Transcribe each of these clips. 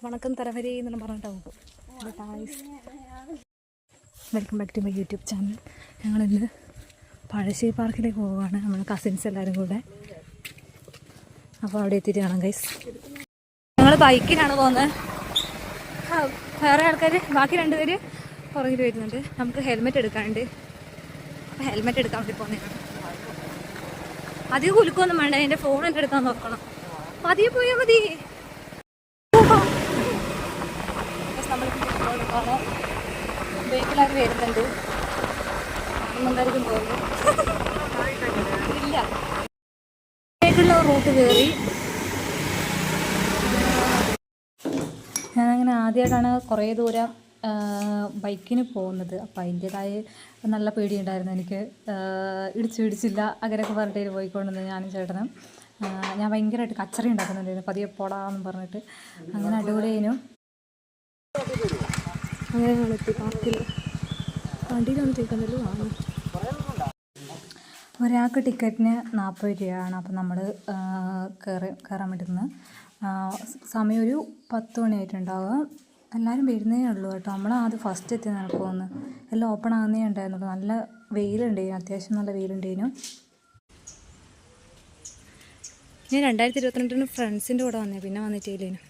വണക്കം തലവരെ എന്ന് പറഞ്ഞിട്ടാവും. Welcome back to my YouTube channel. ഞങ്ങളിന്ന് പഴശ്ശേരി പാർക്കിലേക്ക് പോവുകയാണ്, നമ്മൾ കസിൻസ് എല്ലാവരും കൂടെ. അപ്പോൾ അവിടെ എത്തിയിട്ട് കാണാം ഗൈസ്. ഞങ്ങൾ ബൈക്കിലാണ് പോകുന്നത്. വേറെ ആൾക്കാർ ബാക്കി 2 പേര് പുറകിൽ വരുന്നുണ്ട്. നമുക്ക് ഹെൽമെറ്റ് എടുക്കാനുണ്ട്. അപ്പോൾ ഹെൽമെറ്റ് എടുക്കാൻ വേണ്ടി പോകുന്നതാണ്. അധികം കുലുക്കൊന്നും വേണ്ട, എൻ്റെ ഫോൺ എൻ്റെ എടുക്കാൻ നോക്കണം. പതിയെ പോയാൽ മതി. നമ്മൾ ബൈക്കിലാരും വരുന്നുണ്ട്. എന്തായിരിക്കും പോകുന്നു ഇല്ല. ബൈക്കുള്ള റൂട്ട് കയറി. ഞാനങ്ങനെ ആദ്യമായിട്ടാണ് കുറേ ദൂരം ബൈക്കിന് പോകുന്നത്. അപ്പോൾ അതിൻ്റേതായ നല്ല പേടിയുണ്ടായിരുന്നു എനിക്ക്. ഇടിച്ചില്ല അങ്ങനെയൊക്കെ പറഞ്ഞിട്ട് പോയിക്കൊണ്ടിരുന്നത് ഞാനും ചേട്ടനും. ഞാൻ ഭയങ്കരമായിട്ട് കച്ചറ ഉണ്ടാക്കുന്നുണ്ടായിരുന്നു, പതിയെ പോടാന്ന് പറഞ്ഞിട്ട്. അങ്ങനെ അടിപൊളിയേനും. അങ്ങനെ ഞങ്ങളെത്തി പാർക്കിൽ. വണ്ടിയിലൊന്നും ചോദിക്കുന്നല്ലോ ആണ്. ഒരാൾക്ക് ടിക്കറ്റിന് 40 രൂപയാണ്. അപ്പം നമ്മൾ കയറാൻ വേണ്ടിയിരുന്നത്. സമയം ഒരു 10 മണിയായിട്ടുണ്ടാവുക. എല്ലാവരും വരുന്നേ ഉള്ളൂ കേട്ടോ. നമ്മളാദ്യം ഫസ്റ്റ് എത്തി നടക്കുമെന്ന്. എല്ലാം ഓപ്പൺ ആകുന്നേ ഉണ്ടായിരുന്നുള്ളൂ. നല്ല വെയിലുണ്ടേനു, അത്യാവശ്യം നല്ല വെയിലുണ്ടേനു. ഞാൻ 2022 ഫ്രണ്ട്സിൻ്റെ കൂടെ വന്നേ, പിന്നെ വന്നിട്ടില്ലേനു.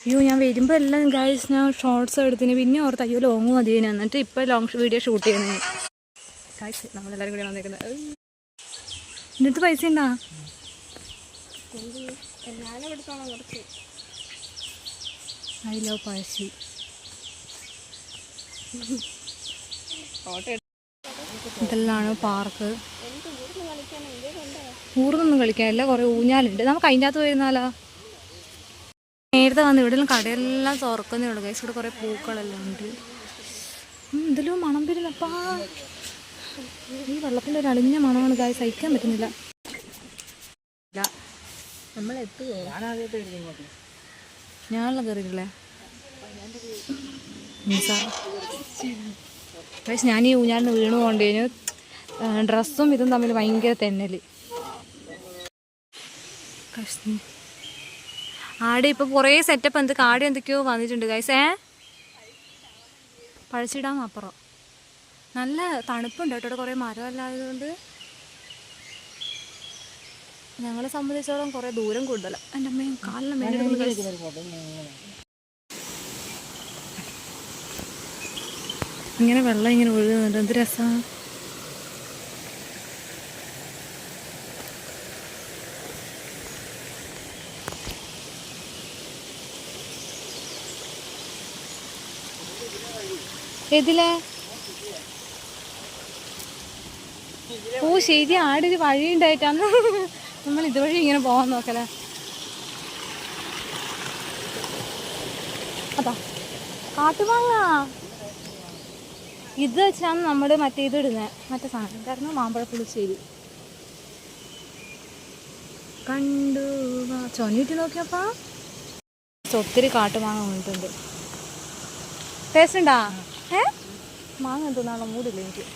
അയ്യോ, ഞാൻ വരുമ്പോൾ എല്ലാം ഗൈസ് ഞാൻ ഷോർട്സ് എടുത്തിന്. പിന്നെ ഓർത്ത് അയ്യോ ലോങ് മതിയേനു. എന്നിട്ട് ഇപ്പോൾ ലോങ് വീഡിയോ ഷൂട്ട് ചെയ്യുന്നത് ഗൈസ്. നമ്മളെല്ലാവരും കൂടി വന്നേക്കുന്നത്. എന്നിട്ട് പൈസ ഉണ്ടോ? I love Pazhassi. ഇതെല്ലാമാണ് പാർക്ക്. ഊർന്നൊന്നും കളിക്കാനില്ല, കുറേ ഊഞ്ഞാലുണ്ട്. നമുക്ക് അതിൻ്റെ അകത്ത് വരുന്നാലോ? നേരത്തെ വന്ന് ഇവിടെ കടയെല്ലാം തുറക്കുന്നേ ഉള്ളൂ ഗൈസ്. ഇവിടെ കുറേ പൂക്കളെല്ലാം ഉണ്ട്. എന്തെങ്കിലും മണം വരില്ലപ്പാ. ഈ വെള്ളത്തിൻ്റെ ഒരു അളിഞ്ഞ മണമാണ് ഗൈസ്, സഹിക്കാൻ പറ്റുന്നില്ല. ഞാനെല്ലാം കയറിയിട്ടില്ലേ ഗൈസ്? ഞാൻ ഈ ഊഞ്ഞാലിന് വീണ് കൊണ്ടേനു. ഡ്രസ്സും ഇതും തമ്മിൽ ഭയങ്കര തെന്നല്. ആടെ ഇപ്പോൾ കുറേ സെറ്റപ്പ് എന്തൊക്കെ ആടെ എന്തൊക്കെയോ വന്നിട്ടുണ്ട് ഗൈസ്. പഴശ്ശിടാം അപ്പുറം നല്ല തണുപ്പുണ്ട് കേട്ടോ. കുറേ മരമല്ലായതുകൊണ്ട് ഞങ്ങളെ സംബന്ധിച്ചോളം കുറേ ദൂരം കൂടുതലാണ്. എൻ്റെ അമ്മയും കാലിന് മേലെ ഇങ്ങനെ വെള്ളം ഇങ്ങനെ ഒഴുകുന്നുണ്ട്. എന്ത് രസമാണ്. ഏതിലെ? ഓ ശരി, ആടെ ഒരു വഴി ഉണ്ടായിട്ടാണ് നമ്മൾ ഇതുവഴി ഇങ്ങനെ പോകാൻ നോക്കലേ. അതാ കാട്ടുമാങ്ങ. ഇത് വെച്ചാണ് നമ്മൾ മറ്റേ ഇത് ഇടുന്നത്, മറ്റേ സാധനം. കാരണം മാമ്പഴ പുളിശ്ശേരി കണ്ടു. ചൊന്നിട്ട് നോക്കിയപ്പാ ഒത്തിരി കാട്ടുമാങ്ങ വന്നിട്ടുണ്ട്. ടേസ്റ്റ് ഉണ്ടാ? മാങ്ങ എന്തൊന്നാണോ മൂടില്ല എനിക്ക്.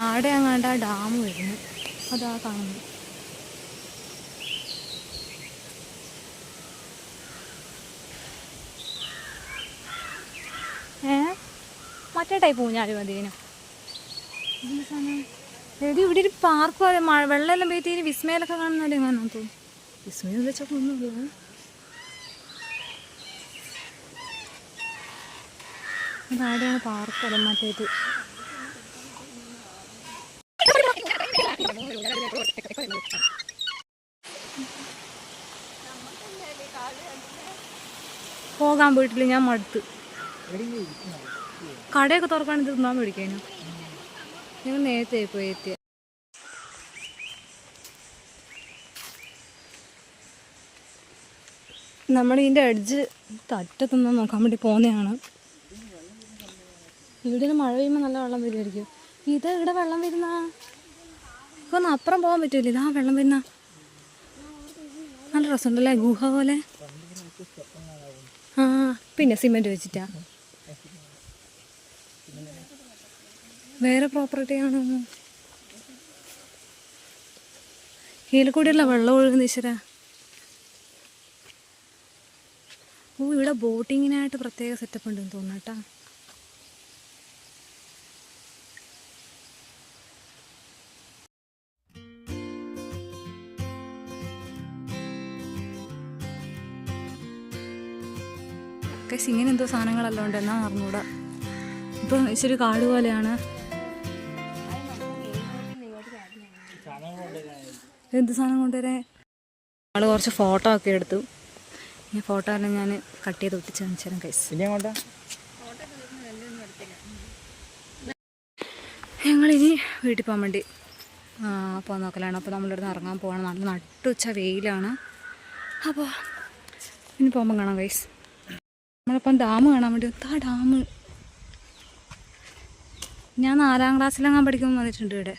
ആടെ അങ്ങാണ്ട് ആ ഡാം വരുന്നു, അതാ കാണുന്നു. മറ്റേ ടൈപ്പ് ഊഞ്ഞാല് മതിയേനു. എടി ഇവിടെ ഒരു പാർക്ക് പോലെ വെള്ളമെല്ലാം പോയിട്ട് വിസ്മയിലൊക്കെ കാണുന്നല്ലേ എങ്ങനെയാണെന്ന് തോന്നുന്നു. വിസ്മയം വെച്ചൊക്കെ ഒന്നുമില്ല. അതാടെയാണ് പാർക്കല്ല മറ്റേത്. പോകാൻ പോയിട്ടില്ല, ഞാൻ മടുത്ത്. കടയൊക്കെ തുറക്കാണെങ്കിൽ തിന്നാൻ മേടിക്കാനോ. ഞങ്ങൾ നേരത്തെ പോയി എത്തിയ. നമ്മളിതിൻ്റെ എഡ്ജ് തറ്റത്തൊന്നും നോക്കാൻ വേണ്ടി പോകുന്നതാണ്. ഇവിടെ മഴ പെയ്യുമ്പോൾ നല്ല വെള്ളം വരുമായിരിക്കും. ഇത് ഇവിടെ വെള്ളം വരുന്ന ഇപ്പൊ ഒന്ന് അപ്പുറം പോകാൻ പറ്റില്ല. ഇതാ വെള്ളം വരുന്ന നല്ല രസമുണ്ടല്ലേ, ഗുഹ പോലെ. ആ പിന്നെ സിമെന്റ് വെച്ചിട്ടാ. വേറെ പ്രോപ്പർട്ടി ആണോ? ഇതിൽ കൂടിയല്ല വെള്ളം ഒഴുകുന്ന ഈശ്വരാ. ഓ ഇവിടെ ബോട്ടിങ്ങിനായിട്ട് പ്രത്യേക സെറ്റപ്പ് ഉണ്ടെന്ന് തോന്നുന്നു കേട്ടാ. ഇങ്ങനെ എന്തോ സാധനങ്ങളെല്ലാം ഉണ്ട്, എന്നാ അറിഞ്ഞൂടാ. ഇപ്പം ഇച്ചിരി കാട് പോലെയാണ്. എന്ത് സാധനം കൊണ്ടുവരെ ആള് കുറച്ച് ഫോട്ടോ ഒക്കെ എടുത്തു. ഈ ഫോട്ടോ എല്ലാം ഞാൻ കട്ട് ചെയ്ത് ഒട്ടിച്ച് കാണിച്ചു കൈസ്. ഞങ്ങളിനി വീട്ടിൽ പോകാൻ വേണ്ടി പോകാൻ നോക്കലാണ്. അപ്പോൾ നമ്മളിവിടുന്ന് ഇറങ്ങാൻ പോകണം. നല്ല നട്ടുച്ച വെയിലാണ്. അപ്പോൾ ഇനി പോകുമ്പം കാണാം കൈസ്. നമ്മളിപ്പം ഡാം കാണാൻ വേണ്ടി. ആ ഡാം ഞാൻ 4ാം ക്ലാസ്സിലെങ്ങാൻ പഠിക്കുമ്പോൾ വന്നിട്ടുണ്ട് ഇവിടെ.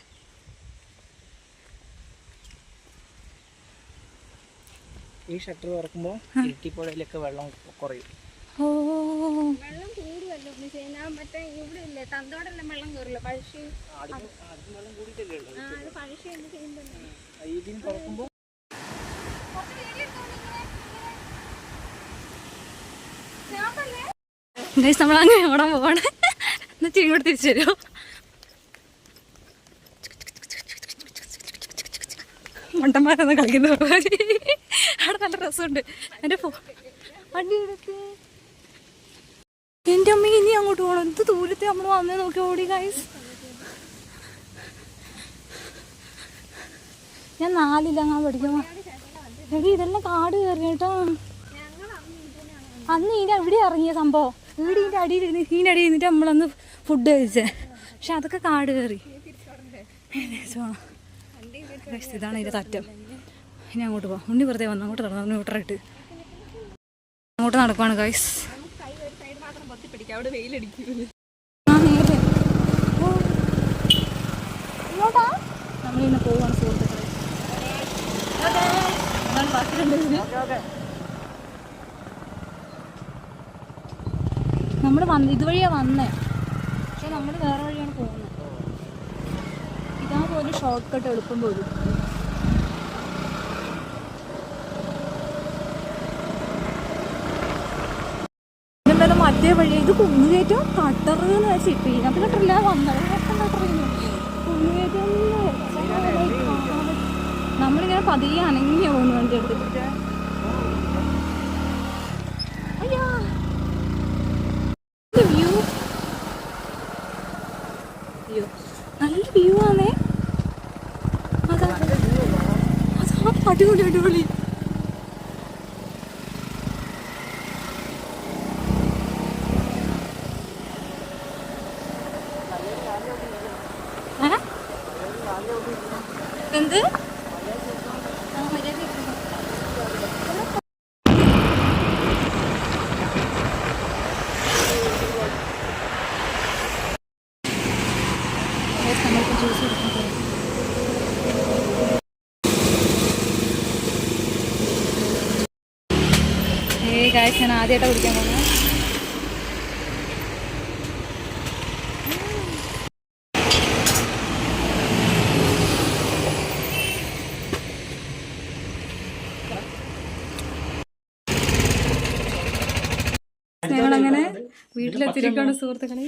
ഈ ഷട്ടർ തുറക്കുമ്പോൾ ഇരിട്ടിപ്പുഴയിലൊക്കെ വെള്ളം കുറയും. ഓ വെള്ളം കൂടുമല്ലോ. മറ്റേ ഇവിടെ ഇല്ലേ തന്തോടെല്ലാം വെള്ളം കയറില്ല. പഴശ്ശി പഴശ്ശി എന്ത് ചെയ്യുമ്പോൾ നമ്മളങ്ങനെ ഓടാൻ പോവാണ്. എന്നിട്ട് ഇങ്ങോട്ട് തിരിച്ചു തരുമോ? മണ്ടന്മാരൊന്നും കളിക്കുന്ന അവിടെ നല്ല രസമുണ്ട്. എൻ്റെ വണ്ടി എടുത്ത് എൻ്റെ അമ്മ ഇനി അങ്ങോട്ട് പോകണം. എന്ത് ദൂരത്തെ നമ്മൾ വന്നേ നോക്കി ഓടി ഗൈസ്. ഞാൻ 4ലെങ്ങാൻ പഠിക്കുമ്പോ എടി ഇതെല്ലാം കാട് കയറി കേട്ടോ. അന്ന് ഇതിൻ്റെ ഇവിടെ ഇറങ്ങിയ സംഭവം. ഇവിടെ ഇതിൻ്റെ അടിയിലിരുന്ന് ഇതിൻ്റെ അടിയിൽ നിന്നിട്ട് നമ്മളന്ന് ഫുഡ് കഴിച്ചേ. പക്ഷെ അതൊക്കെ കാട് കയറി. ഇതാണ് ഇതിൻ്റെ തറ്റം. ഇനി അങ്ങോട്ട് പോവാം. ഉണ്ണി വെറുതെ വന്നു അങ്ങോട്ട് നടന്നു ന്യൂട്രലിട്ട് അങ്ങോട്ട് നടക്കുവാണ് ഗൈസ്. നമ്മളിന്ന് പോവാണ് സുഹൃത്തുക്കളെ. നമ്മൾ ഇതുവഴിയാണ് വന്നേ, പക്ഷെ നമ്മൾ വേറെ വഴിയാണ് പോകുന്നത്. ഇതാ പോലെ ഷോർട്ട് കട്ട് എളുപ്പം പോലും. എന്തായാലും മറ്റേ വഴി ഇത് കുന്നുകയറ്റം കട്ടറെന്ന് വെച്ച് ഇപ്പം ഇതിനകത്ത് കട്ടറില്ല വന്നത് കട്ടറിയുന്നു. കുന്നുകയറ്റം നമ്മളിങ്ങനെ പതിയെ അനങ്ങിയ പോകുന്നു വണ്ടി എടുത്തിട്ട്. അയ്യോ വ്യൂ, അയ്യോ നല്ല വ്യൂ ആണേ. അതാ അടിപൊളി അടിപൊളി. എന്ത് ജ്യൂസ് എടുക്കുന്നത് ഗായ്സ് ഞാൻ ആദ്യമായിട്ടാണ് കുടിക്കാൻ പോകുന്നത്. ഞങ്ങളങ്ങനെ വീട്ടിലെത്തിരിക്കുകയാണ് സുഹൃത്തുക്കളെ.